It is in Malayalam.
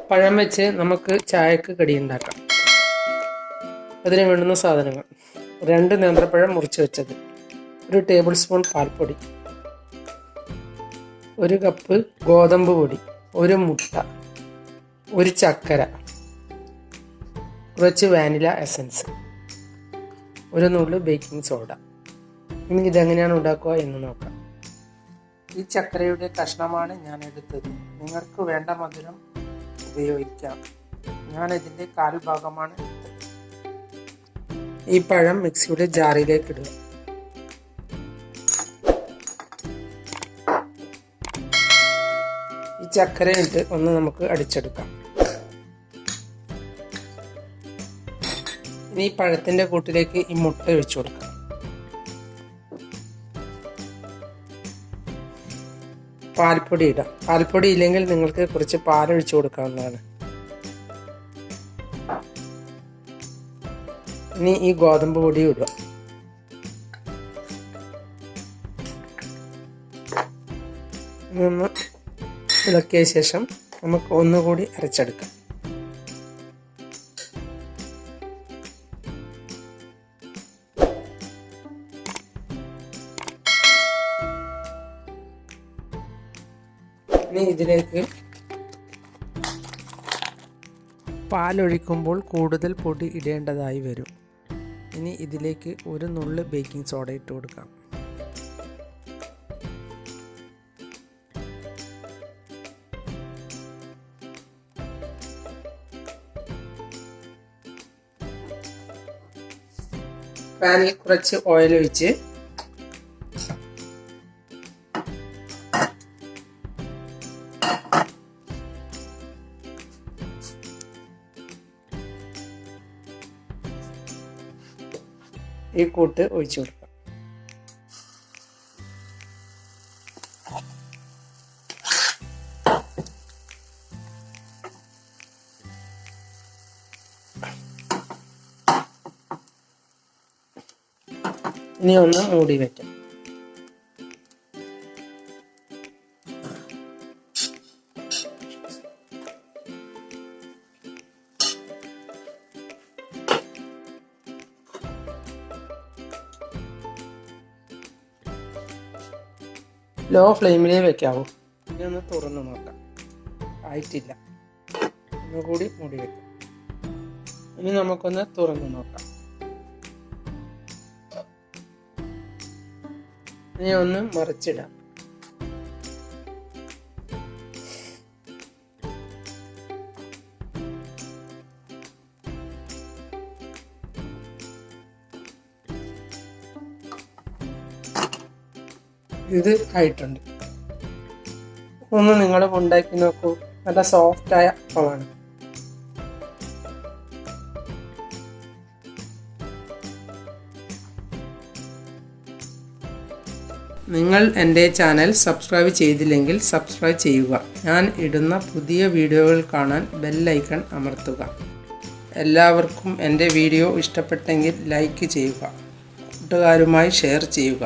പഴം വെച്ച് നമുക്ക് ചായക്ക് കടി ഉണ്ടാക്കാം. അതിന് വേണ്ടുന്ന സാധനങ്ങൾ: 2 നേന്ത്രപ്പഴം മുറിച്ച് വെച്ചത്, 1 ടേബിൾ സ്പൂൺ പാൽപ്പൊടി, 1 കപ്പ് ഗോതമ്പ് പൊടി, 1 മുട്ട, 1 ചക്കര, കുറച്ച് വാനില എസൻസ്, 1 നുള്ളു ബേക്കിംഗ് സോഡ. ഇനി ഇതെങ്ങനെയാണ് ഉണ്ടാക്കുക എന്ന് നോക്കാം. ഈ ചക്കരയുടെ കഷ്ണമാണ് ഞാൻ എടുത്തത്. നിങ്ങൾക്ക് വേണ്ട മധുരം ഉപയോഗിക്കാം. ഞാൻ ഇതിൻ്റെ 1/4 ഭാഗമാണ് എടുത്തത്. ഈ പഴം മിക്സിയുടെ ജാറിലേക്ക് ഇടുക. ഈ ചക്കര ഇട്ട് ഒന്ന് നമുക്ക് അടിച്ചെടുക്കാം. ഇനി ഈ പഴത്തിൻ്റെ കൂട്ടിലേക്ക് ഈ മുട്ട ഒഴിച്ചു കൊടുക്കാം. പാൽപ്പൊടി ഇടാം. പാൽപ്പൊടി ഇല്ലെങ്കിൽ നിങ്ങൾക്ക് കുറച്ച് പാലൊഴിച്ചു കൊടുക്കാവുന്നതാണ്. ഇനി ഈ ഗോതമ്പ് പൊടി ഇടുക. ഇതൊന്ന് ഇളക്കിയ ശേഷം നമുക്ക് ഒന്നുകൂടി അരച്ചെടുക്കാം. ഇനി ഇതിലേക്ക് പാലൊഴിക്കുമ്പോൾ കൂടുതൽ പൊടി ഇടേണ്ടതായി വരും. ഇനി ഇതിലേക്ക് 1 നുള്ളു ബേക്കിംഗ് സോഡ ഇട്ട് കൊടുക്കാം. പാനിൽ കുറച്ച് ഓയിൽ ഒഴിച്ച് ഈ കൂട്ട് ഒഴിച്ചു കൊടുക്കാം. ഇനി ഒന്ന് മൂടി വെക്കാം. ലോ ഫ്ലെയിമിലേ വെക്കാവൂ. ഇനി ഒന്ന് തുറന്ന് നോക്കാം. ആയിട്ടില്ല. ഒന്നുകൂടി മൂടി വെക്കാം. ഇനി നമുക്കൊന്ന് തുറന്ന് നോക്കാം. ഇനി ഒന്ന് മറിച്ചിടാം. ഇത് ആയിട്ടുണ്ട്. ഒന്ന് നിങ്ങൾ ഉണ്ടാക്കി നോക്കൂ. നല്ല സോഫ്റ്റായ അപ്പമാണ്. നിങ്ങൾ എൻ്റെ ചാനൽ സബ്സ്ക്രൈബ് ചെയ്തില്ലെങ്കിൽ സബ്സ്ക്രൈബ് ചെയ്യുക. ഞാൻ ഇടുന്ന പുതിയ വീഡിയോകൾ കാണാൻ ബെൽ ഐക്കൺ അമർത്തുക. എല്ലാവർക്കും എൻ്റെ വീഡിയോ ഇഷ്ടപ്പെട്ടെങ്കിൽ ലൈക്ക് ചെയ്യുക. കൂട്ടുകാരുമായി ഷെയർ ചെയ്യുക.